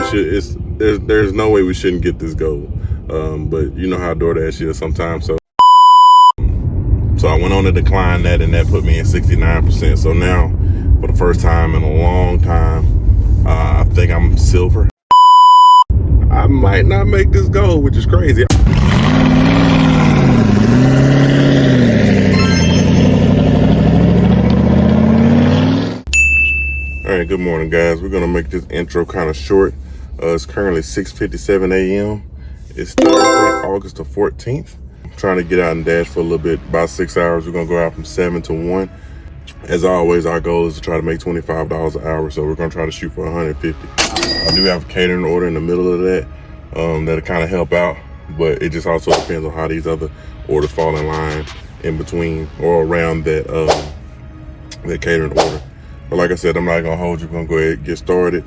should. There's no way we shouldn't get this goal. But you know how DoorDash is sometimes. So I went on to decline that, and that put me in 69%. So now, for the first time in a long time, I think I'm silver. I might not make this goal, which is crazy. All right, good morning, guys. We're gonna make this intro kind of short. It's currently 6:57 a.m. It's Thursday, August the 14th. I'm trying to get out and dash for a little bit, about 6 hours. We're gonna go out from 7 to 1. As always, our goal is to try to make $25 an hour, so we're gonna try to shoot for 150. I do have a catering order in the middle of that. That'll kind of help out, but it just also depends on how these other orders fall in line in between or around that catering order. But like I said, I'm not gonna hold you. We're gonna go ahead and get started.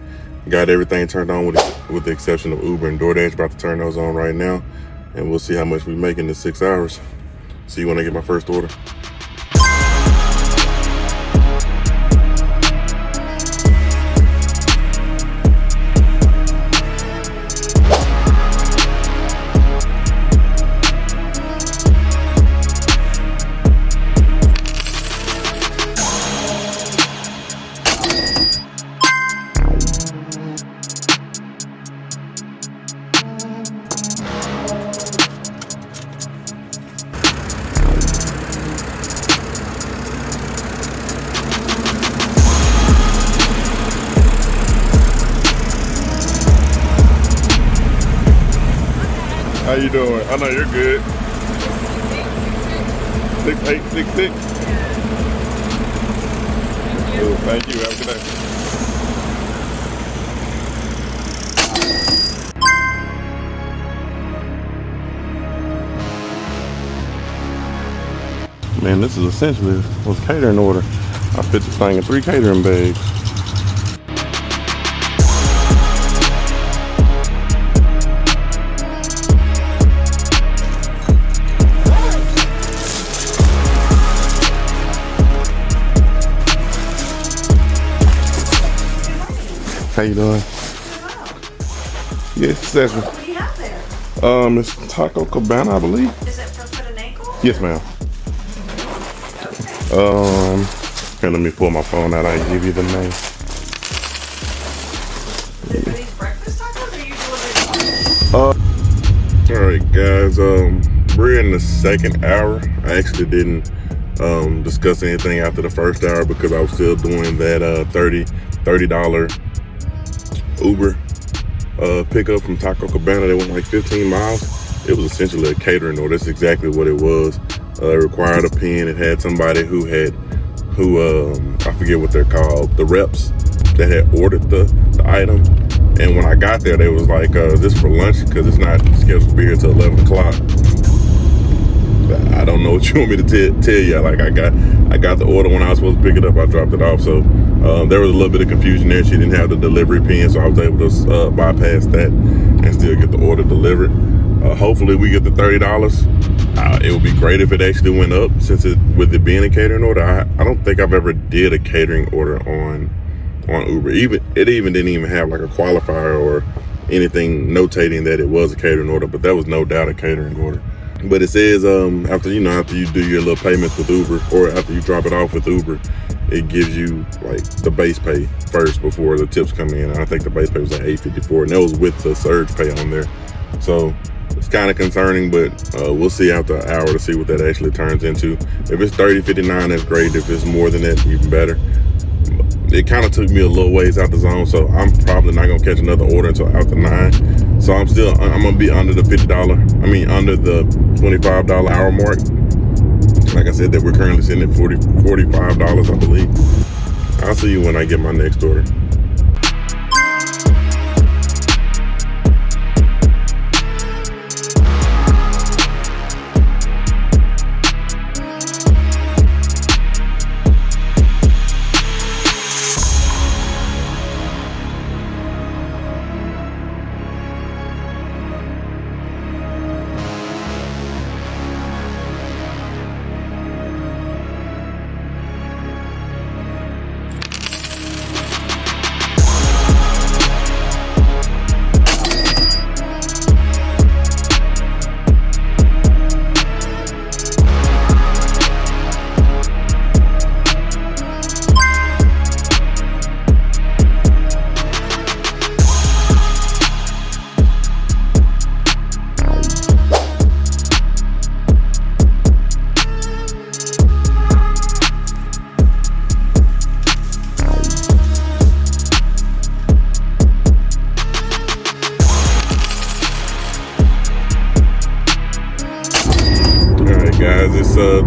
Got everything turned on with the exception of Uber and DoorDash. About to turn those on right now, and we'll see how much we make in the 6 hours. See you when I get my first order. How you doing? I know you're good. 6866. Oh, thank you. Have a good day. Man, this is essentially a catering order. I fit this thing in 3 catering bags. How you doing? Yes, Cesar. What do you have there? It's Taco Cabana, I believe. Is it for foot and ankle? Yes, ma'am. Okay. Here, let me pull my phone out. I can give you the name. Are these breakfast tacos or are you delivering? All right, guys. We're in the second hour. I actually didn't discuss anything after the first hour because I was still doing that $30 Uber pickup from Taco Cabana. They went like 15 miles. It was essentially a catering order. That's exactly what it was. It required a pen. It had somebody who I forget what they're called, the reps that had ordered the item. And when I got there, they was like, is this for lunch? Because it's not scheduled to be here till 11 o'clock. I don't know what you want me to tell you. Like I got the order when I was supposed to pick it up. I dropped it off. So there was a little bit of confusion there. She didn't have the delivery pin, so I was able to bypass that and still get the order delivered. Hopefully we get the $30. It would be great if it actually went up, since with it being a catering order. I don't think I've ever did a catering order on Uber. It even didn't even have like a qualifier or anything notating that it was a catering order, but that was no doubt a catering order. But it says after you do your little payments with Uber, or after you drop it off with Uber, it gives you like the base pay first before the tips come in. And I think the base pay was like $8.54, and that was with the surge pay on there. So it's kind of concerning, but we'll see after an hour to see what that actually turns into. If it's $30.59, that's great. If it's more than that, even better. It kind of took me a little ways out the zone, so I'm probably not gonna catch another order until after 9. So I'm gonna be under the under the $25 hour mark. Like I said, that we're currently sitting at $45, I believe. I'll see you when I get my next order.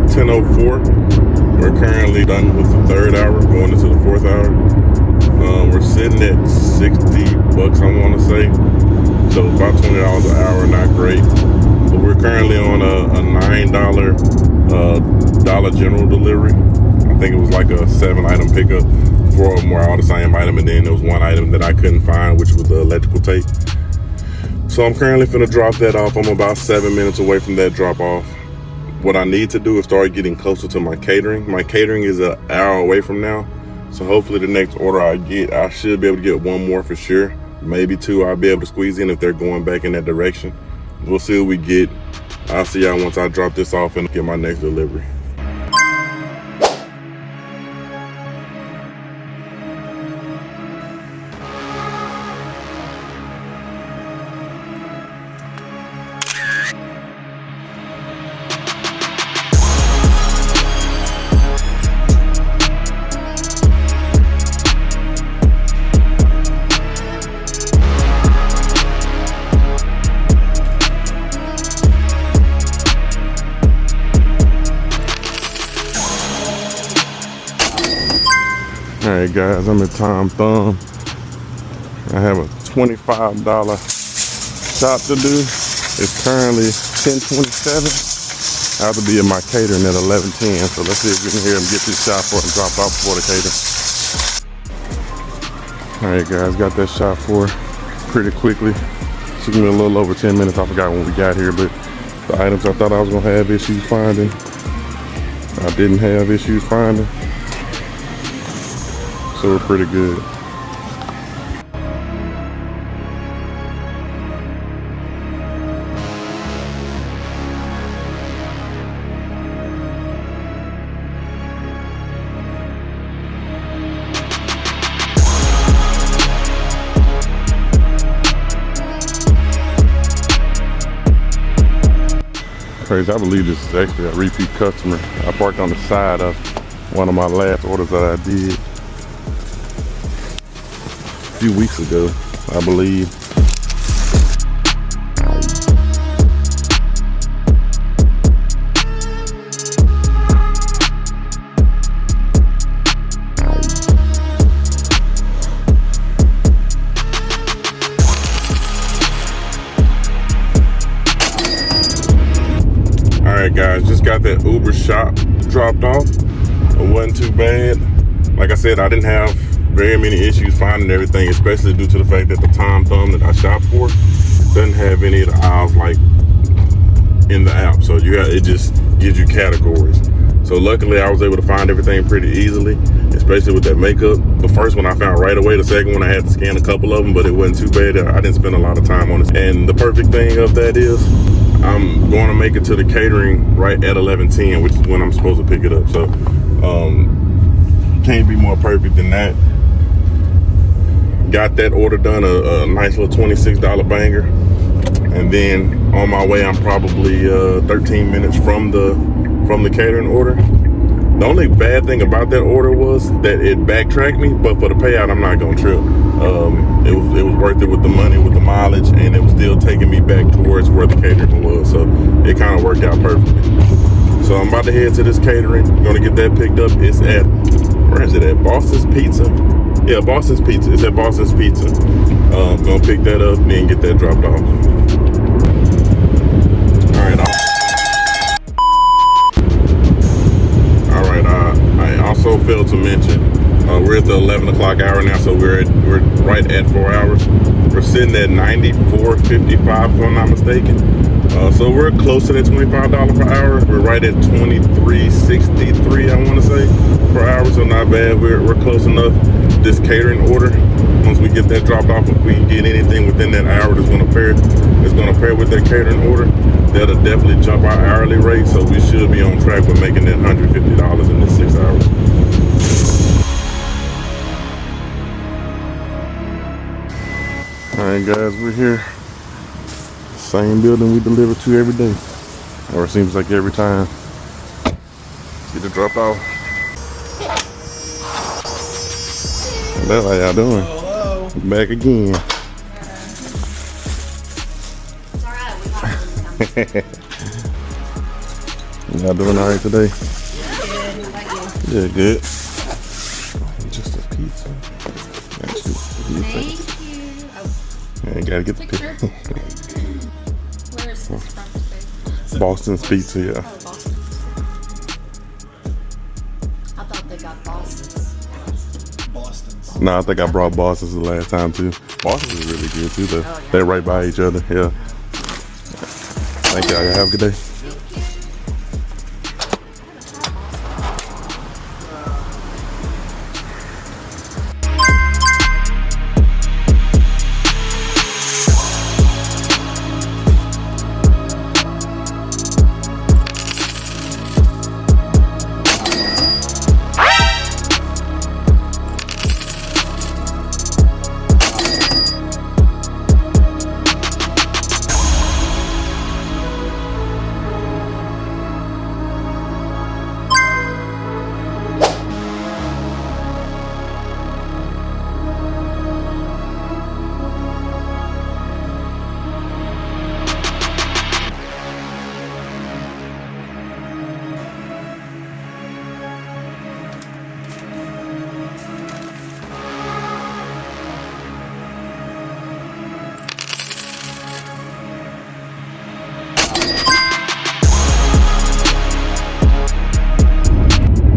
10:04. We're currently done with the third hour, going into the fourth hour. We're sitting at $60, I want to say. So about $20 an hour, not great. But we're currently on a $9 Dollar General delivery. I think it was like a 7-item pickup. 4 of them were all the same item, and then there was one item that I couldn't find, which was the electrical tape. So I'm currently finna drop that off. I'm about 7 minutes away from that drop off. What I need to do is start getting closer to my catering. My catering is an hour away from now. So hopefully the next order I get, I should be able to get one more for sure. Maybe 2 I'll be able to squeeze in if they're going back in that direction. We'll see what we get. I'll see y'all once I drop this off and get my next delivery. All right, guys, I'm at Tom Thumb. I have a $25 shop to do. It's currently 10:27. I have to be in my catering at 11:10. So let's see if we can hear him get this shop for and drop off before the catering. All right, guys, got that shop for pretty quickly. Took me a little over 10 minutes. I forgot when we got here, but the items I thought I was gonna have issues finding, I didn't have issues finding. So we're pretty good. Crazy, I believe this is actually a repeat customer. I parked on the side of one of my last orders that I did a few weeks ago, I believe. Alright guys, just got that Uber shop dropped off. It wasn't too bad. Like I said, I didn't have very many issues finding everything, especially due to the fact that the Tom Thumb that I shop for doesn't have any of the aisles like in the app. So it just gives you categories. So luckily I was able to find everything pretty easily, especially with that makeup. The first one I found right away. The second one I had to scan a couple of them, but it wasn't too bad. I didn't spend a lot of time on it. And the perfect thing of that is I'm going to make it to the catering right at 11:10, which is when I'm supposed to pick it up. So can't be more perfect than that. Got that order done, a nice little $26 banger. And then on my way, I'm probably 13 minutes from the catering order. The only bad thing about that order was that it backtracked me, but for the payout, I'm not gonna trip. It was worth it with the money, with the mileage, and it was still taking me back towards where the catering was. So it kind of worked out perfectly. So I'm about to head to this catering. I'm gonna get that picked up. It's at, where is it at? Boston's Pizza? Yeah, Boston's Pizza. It's at Boston's Pizza. Gonna pick that up and then get that dropped off. All right, I also failed to mention, we're at the 11 o'clock hour now, so we're right at 4 hours. We're sitting at 94.55 if I'm not mistaken. So we're close to that $25 per hour. We're right at 23.63, I want to say, per hour. So not bad. We're close enough. This catering order, once we get that dropped off, if we can get anything within that hour that's going to pair with that catering order, that'll definitely jump our hourly rate. So we should be on track with making that $150 in this 6 hours. All right, guys, we're here. Same building we deliver to every day, or it seems like every time. Get it dropped off. Hello, how y'all doing? Hello. Back again. It's alright, we got it. Y'all doing all right today? Yeah, good. Just a pizza. Thank you. Yeah, you gotta get the Picture. pizza. Where is this from today? Boston's Pizza, yeah. Oh, Boston. I thought they got Boston's. No, I think I brought Boston's the last time too. Boston's is really good too, though. Oh, yeah. They're right by each other, yeah. Thank y'all. Have a good day.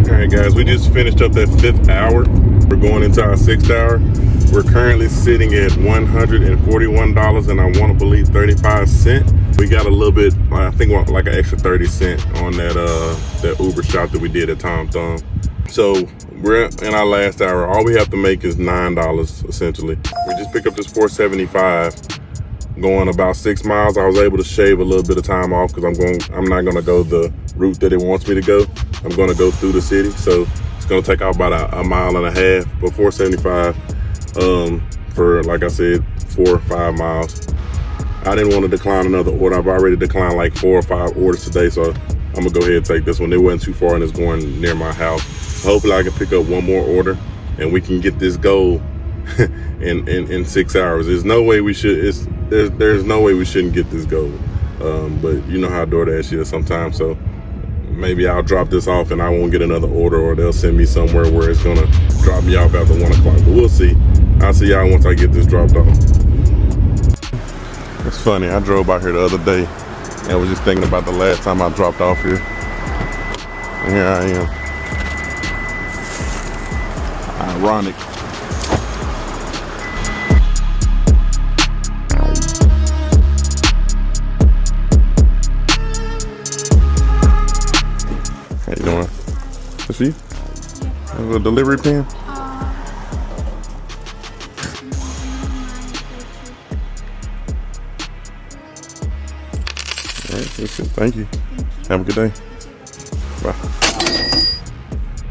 Alright guys, we just finished up that 5th hour. We're going into our 6th hour. We're currently sitting at $141 and I want to believe 35 cents. We got a little bit, I think like an extra 30 cents on that Uber shop that we did at Tom Thumb. So we're in our last hour. All we have to make is $9 essentially. We just picked up this $4.75. Going about 6 miles. I was able to shave a little bit of time off because I'm not gonna go the route that it wants me to go. I'm gonna go through the city, so it's gonna take out about a mile and a half. But $4.75 for, like I said, 4 or 5 miles. I didn't want to decline another order. I've already declined like 4 or 5 orders today, so I'm gonna go ahead and take this one. It wasn't too far and it's going near my house. So hopefully I can pick up one more order and we can get this goal in 6 hours. There's no way we should. There's no way we shouldn't get this goal. But you know how DoorDash is sometimes. So maybe I'll drop this off and I won't get another order, or they'll send me somewhere where it's gonna drop me off after 1 o'clock. But we'll see. I'll see y'all once I get this dropped off. It's funny. I drove by here the other day and was just thinking about the last time I dropped off here. And here I am. Ironic. How you doing? Is she? A delivery pen? Alright, thank you. Have a good day. Bye.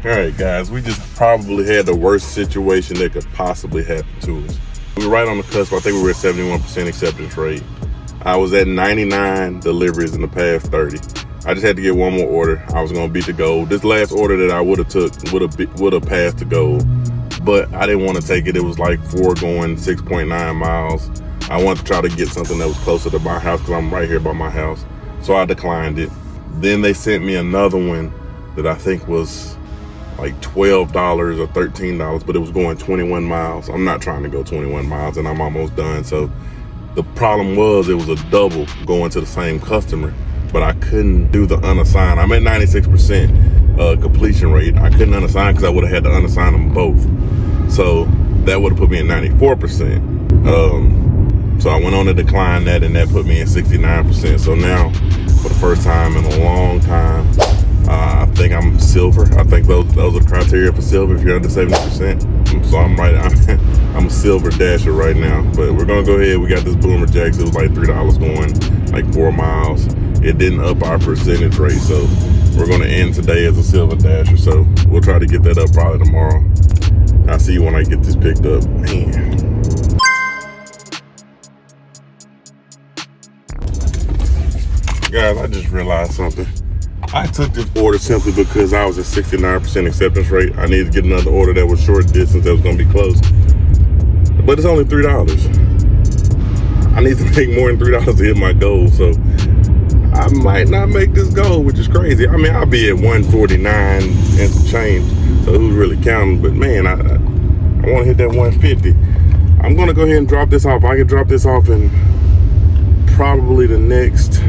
Alright guys, we just probably had the worst situation that could possibly happen to us. We were right on the cusp. I think we were at 71% acceptance rate. I was at 99 deliveries in the past 30. I just had to get one more order. I was gonna beat the goal. This last order that I would have passed the goal, but I didn't want to take it. It was like 4 going 6.9 miles. I wanted to try to get something that was closer to my house because I'm right here by my house. So I declined it. Then they sent me another one that I think was like $12 or $13, but it was going 21 miles. I'm not trying to go 21 miles and I'm almost done. So the problem was it was a double going to the same customer, but I couldn't do the unassigned. I'm at 96% completion rate. I couldn't unassign because I would have had to unassign them both. So that would have put me at 94%. So I went on to decline that, and that put me at 69%. So now, for the first time in a long time, I think I'm silver. I think those are the criteria for silver if you're under 70%. So I'm a silver dasher right now. But we're gonna go ahead. We got this Boomer Jacks. It was like $3 going like 4 miles. It didn't up our percentage rate, so we're gonna end today as a silver dasher. So we'll try to get that up probably tomorrow. I'll see you when I get this picked up. Man. Guys, I just realized something. I took this order simply because I was at 69% acceptance rate. I needed to get another order that was short distance that was gonna be close. But it's only $3. I need to make more than $3 to hit my goal. So I might not make this goal, which is crazy. I mean, I'll be at 149 and some change, so who's really counting? But man, I want to hit that 150. I'm gonna go ahead and drop this off. I can drop this off in probably the next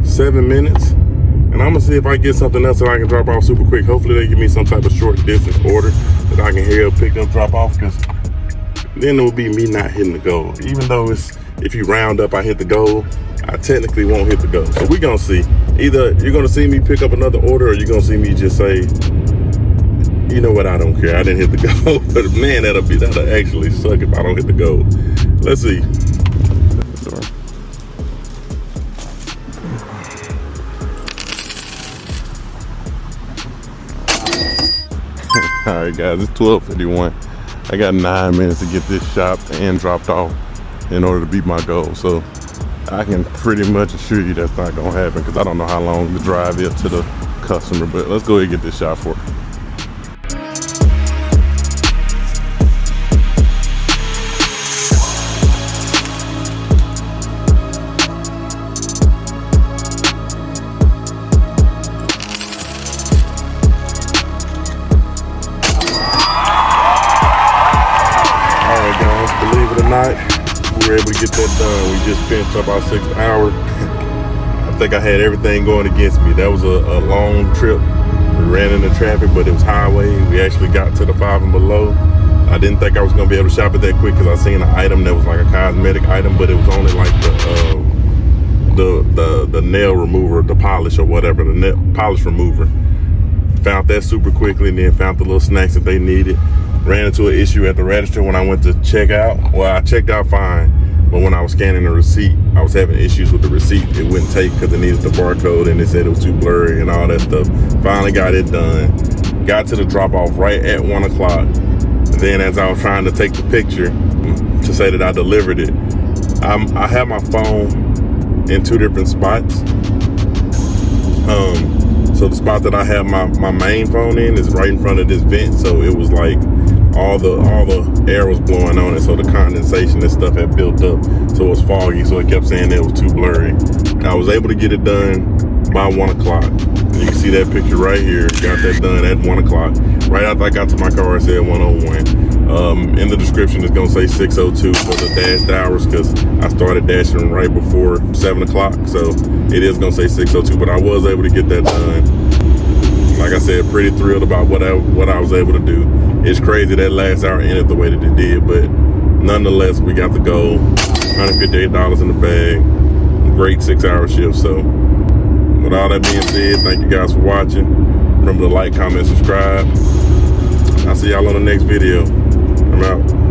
7 minutes, and I'm gonna see if I get something else that I can drop off super quick. Hopefully they give me some type of short distance order that I can hurry up, pick up, drop off, because then it will be me not hitting the goal. Even though it's, if you round up, I hit the goal, I technically won't hit the goal. So we're gonna see. Either you're gonna see me pick up another order, or you're gonna see me just say, you know what, I don't care, I didn't hit the goal. But man, that'll actually suck if I don't hit the goal. Let's see. All right, guys, it's 12:51. I got 9 minutes to get this shopped and dropped off in order to beat my goal. So I can pretty much assure you that's not gonna happen, because I don't know how long the drive is to the customer. But let's go ahead and get this shot for it. Believe it or not, we were able to get that done. We just finished up our 6th hour. I think I had everything going against me. That was a long trip. We ran into traffic, but it was highway. We actually got to the 5 and below. I didn't think I was gonna be able to shop it that quick, because I seen an item that was like a cosmetic item, but it was only like the nail remover, the polish or whatever, the nail polish remover. Found that super quickly, and then found the little snacks that they needed. Ran into an issue at the register when I went to check out. Well, I checked out fine, but when I was scanning the receipt, I was having issues with the receipt. It wouldn't take because it needed the barcode, and they said it was too blurry and all that stuff. Finally got it done. Got to the drop off right at 1 o'clock. Then as I was trying to take the picture to say that I delivered it, I have my phone in 2 different spots. So the spot that I have my main phone in is right in front of this vent, so it was like all the air was blowing on it, so the condensation and stuff had built up, so it was foggy, so it kept saying it was too blurry. I was able to get it done by 1 o'clock. You can see that picture right here. Got that done at 1 o'clock. Right after I got to my car, it said 1:01. In the description, it's gonna say 6:02 for the dashed hours, because I started dashing right before 7 o'clock, so it is gonna say 6:02. But I was able to get that done. Like I said, pretty thrilled about what I was able to do. It's crazy that last hour ended the way that it did, but nonetheless, we got the goal. $158 in the bag. Great 6-hour shift. So with all that being said, thank you guys for watching. Remember to like, comment, subscribe. I'll see y'all on the next video. I'm out.